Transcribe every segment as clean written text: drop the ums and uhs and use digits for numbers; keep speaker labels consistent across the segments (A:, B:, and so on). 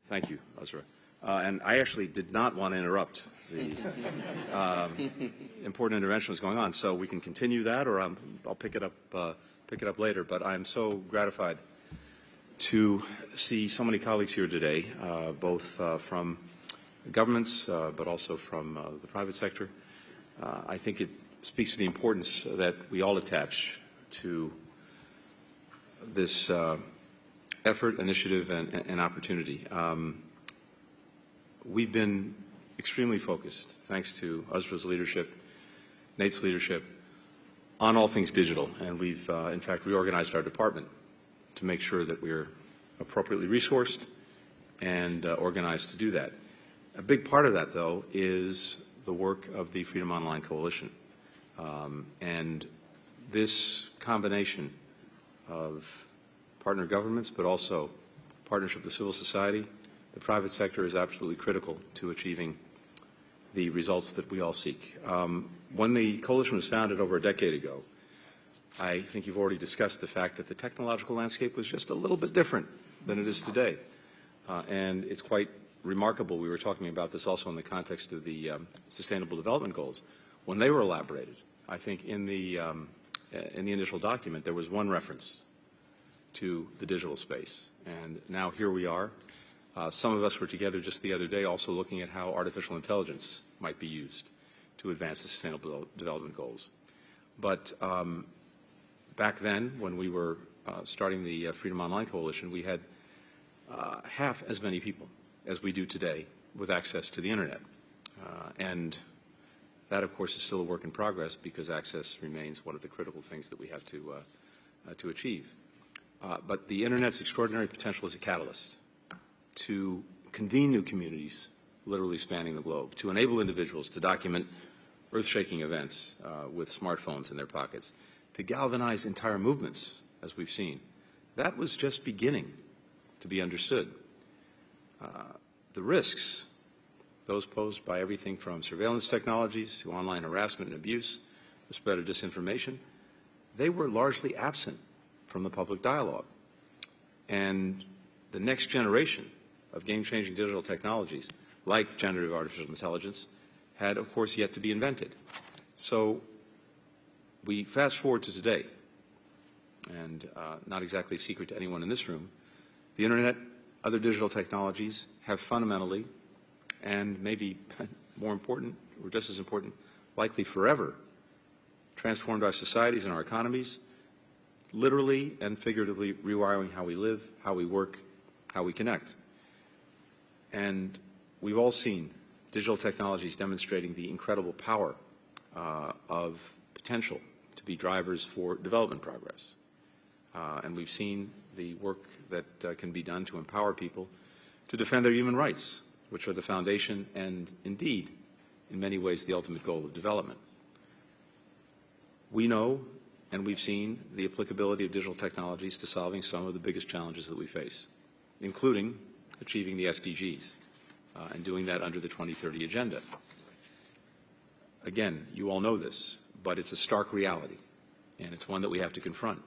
A: Thank you, Uzra. And I actually did not want to interrupt the important intervention that's going on, so we can continue that, or I'll pick it up later. But I'm so gratified to see so many colleagues here today, both from governments, but also from the private sector. I think it speaks to the importance that we all attach to this effort, initiative, and opportunity. We've been extremely focused, thanks to Uzra's leadership, Nate's leadership, on all things digital, and we've, in fact, reorganized our department to make sure that we're appropriately resourced and organized to do that. A big part of that, though, is the work of the Freedom Online Coalition. And this combination of partner governments, but also partnership with civil society, the private sector is absolutely critical to achieving the results that we all seek. When the coalition was founded over a decade ago, I think you've already discussed the fact that the technological landscape was just a little bit different than it is today. And it's quite remarkable. We were talking about this also in the context of the Sustainable Development Goals. When they were elaborated, I think in the initial document there was one reference to the digital space. And now here we are. Some of us were together just the other day also looking at how artificial intelligence might be used to advance the Sustainable Development Goals. But back then, when we were starting the Freedom Online Coalition, we had half as many people as we do today with access to the Internet. And that, of course, is still a work in progress because access remains one of the critical things that we have to achieve. But the Internet's extraordinary potential is a catalyst to convene new communities, literally spanning the globe, to enable individuals to document earth-shaking events with smartphones in their pockets, to galvanize entire movements, as we've seen. That was just beginning to be understood. The risks, those posed by everything from surveillance technologies to online harassment and abuse, the spread of disinformation, they were largely absent from the public dialogue. And the next generation of game-changing digital technologies, like generative artificial intelligence, had, of course, yet to be invented. So we fast forward to today, and not exactly a secret to anyone in this room, the Internet, other digital technologies have fundamentally, and maybe more important, or just as important, likely forever, transformed our societies and our economies, literally and figuratively rewiring how we live, how we work, how we connect. And we've all seen digital technologies demonstrating the incredible power of potential to be drivers for development progress. And we've seen the work that can be done to empower people to defend their human rights, which are the foundation and, indeed, in many ways, the ultimate goal of development. We know and we've seen the applicability of digital technologies to solving some of the biggest challenges that we face, including achieving the SDGs and doing that under the 2030 Agenda. Again, you all know this, but it's a stark reality, and it's one that we have to confront.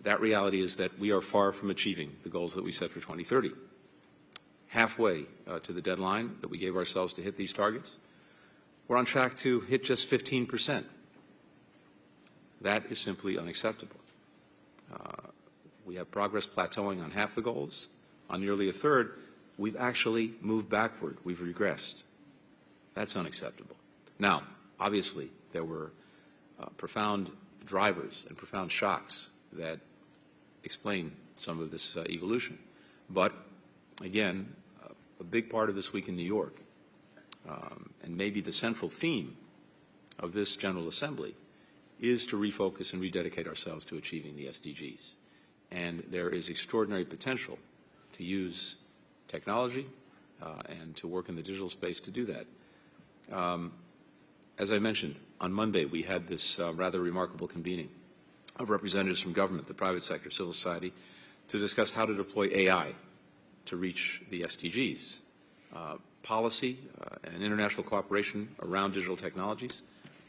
A: That reality is that we are far from achieving the goals that we set for 2030. Halfway to the deadline that we gave ourselves to hit these targets, we're on track to hit just 15%. That is simply unacceptable. We have progress plateauing on half the goals. On nearly a third, we've actually moved backward. We've regressed. That's unacceptable. Now, obviously, there were profound drivers and profound shocks that explain some of this evolution. But, again, a big part of this week in New York, and maybe the central theme of this General Assembly, is to refocus and rededicate ourselves to achieving the SDGs. And there is extraordinary potential to use technology and to work in the digital space to do that. As I mentioned, on Monday we had this rather remarkable convening of representatives from government, the private sector, civil society, to discuss how to deploy AI to reach the SDGs. Policy and international cooperation around digital technologies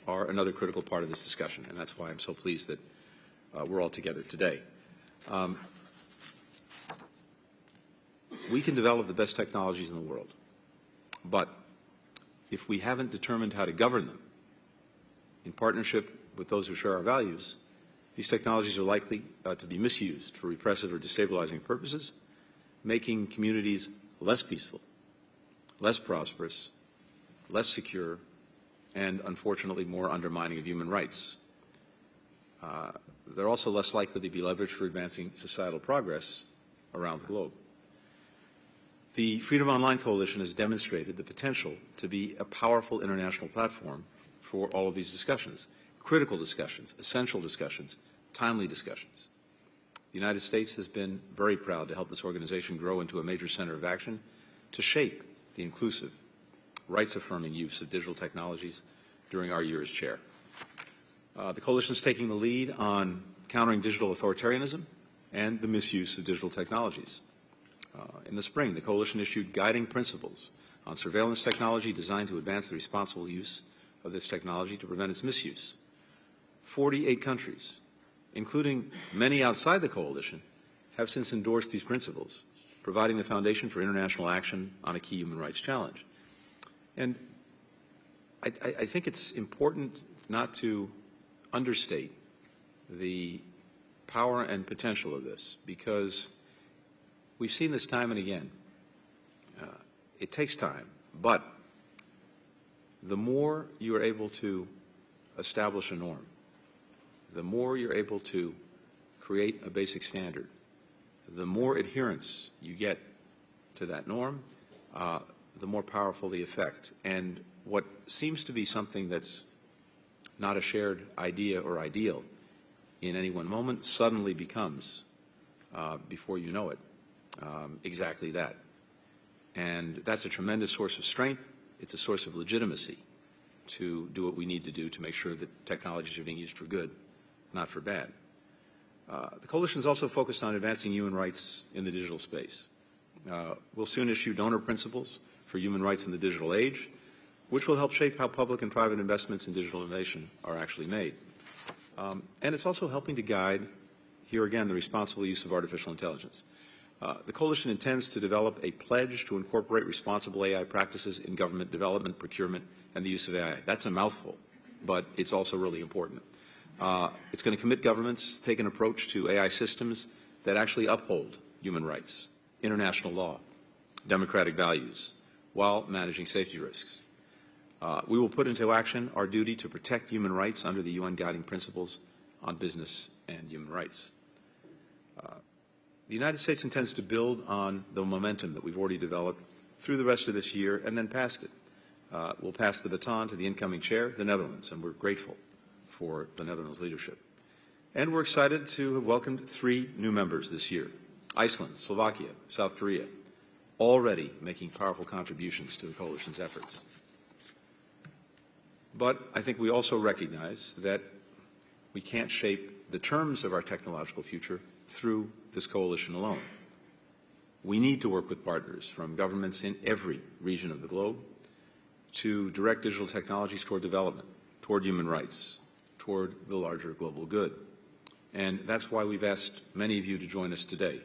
A: are another critical part of this discussion, and that's why I'm so pleased that we're all together today. We can develop the best technologies in the world, but if we haven't determined how to govern them in partnership with those who share our values, these technologies are likely to be misused for repressive or destabilizing purposes, making communities less peaceful, less prosperous, less secure, and unfortunately more undermining of human rights. They're also less likely to be leveraged for advancing societal progress around the globe. The Freedom Online Coalition has demonstrated the potential to be a powerful international platform for all of these discussions, critical discussions, essential discussions, timely discussions. The United States has been very proud to help this organization grow into a major center of action to shape the inclusive, rights-affirming use of digital technologies during our year as chair. The coalition is taking the lead on countering digital authoritarianism and the misuse of digital technologies. In the spring, the coalition issued guiding principles on surveillance technology designed to advance the responsible use of this technology to prevent its misuse. 48 countries, including many outside the coalition, have since endorsed these principles, providing the foundation for international action on a key human rights challenge. And I think it's important not to understate the power and potential of this, because we've seen this time and again. It takes time, but the more you are able to establish a norm, the more you're able to create a basic standard, the more adherence you get to that norm, the more powerful the effect. And what seems to be something that's not a shared idea or ideal in any one moment suddenly becomes, before you know it, exactly that. And that's a tremendous source of strength. It's a source of legitimacy to do what we need to do to make sure that technologies are being used for good, not for bad. The coalition is also focused on advancing human rights in the digital space. We'll soon issue donor principles for human rights in the digital age, which will help shape how public and private investments in digital innovation are actually made. And it's also helping to guide, here again, the responsible use of artificial intelligence. The coalition intends to develop a pledge to incorporate responsible AI practices in government development, procurement, and the use of AI. That's a mouthful, but it's also really important. It's going to commit governments to take an approach to AI systems that actually uphold human rights, international law, democratic values, while managing safety risks. We will put into action our duty to protect human rights under the UN Guiding Principles on Business and Human Rights. The United States intends to build on the momentum that we've already developed through the rest of this year and then past it. We'll pass the baton to the incoming chair, the Netherlands, and we're grateful for the Netherlands' leadership. And we're excited to have welcomed 3 new members this year: Iceland, Slovakia, South Korea, already making powerful contributions to the coalition's efforts. But I think we also recognize that we can't shape the terms of our technological future through this coalition alone. We need to work with partners from governments in every region of the globe to direct digital technologies toward development, toward human rights, toward the larger global good. And that's why we've asked many of you to join us today.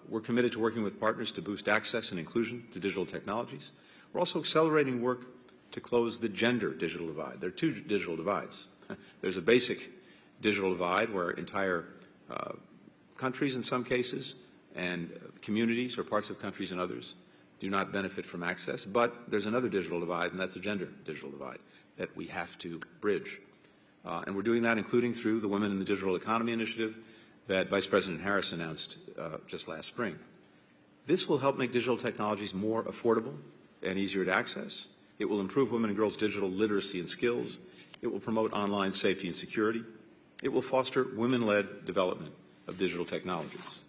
A: We're committed to working with partners to boost access and inclusion to digital technologies. We're also accelerating work to close the gender digital divide. There are 2 digital divides. There's a basic digital divide where entire countries in some cases and communities or parts of countries in others do not benefit from access. But there's another digital divide, and that's a gender digital divide that we have to bridge. And we're doing that including through the Women in the Digital Economy initiative that Vice President Harris announced just last spring. This will help make digital technologies more affordable and easier to access. It will improve women and girls' digital literacy and skills. It will promote online safety and security. It will foster women-led development of digital technologies.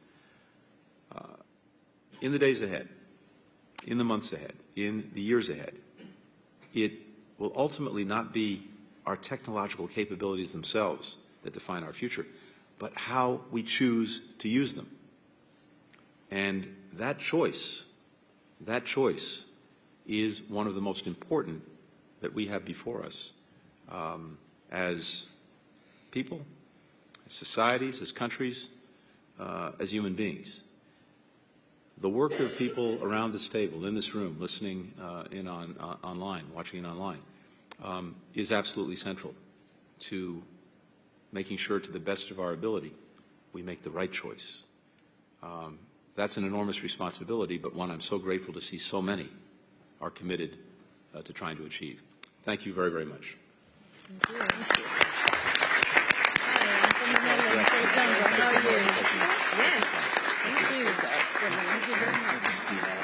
A: In the days ahead, in the months ahead, in the years ahead, it will ultimately not be our technological capabilities themselves that define our future, but how we choose to use them. And that choice is one of the most important that we have before us as people, as societies, as countries, as human beings. the work of people around this table, in this room, listening in on online, watching it online, is absolutely central to making sure, to the best of our ability, we make the right choice. That's an enormous responsibility, but one I'm so grateful to see so many are committed to trying to achieve. Thank you very, very much.
B: Thank you. Hi, I'm from the Netherlands, September. How are you? Yes. Thank you. Thank you very much.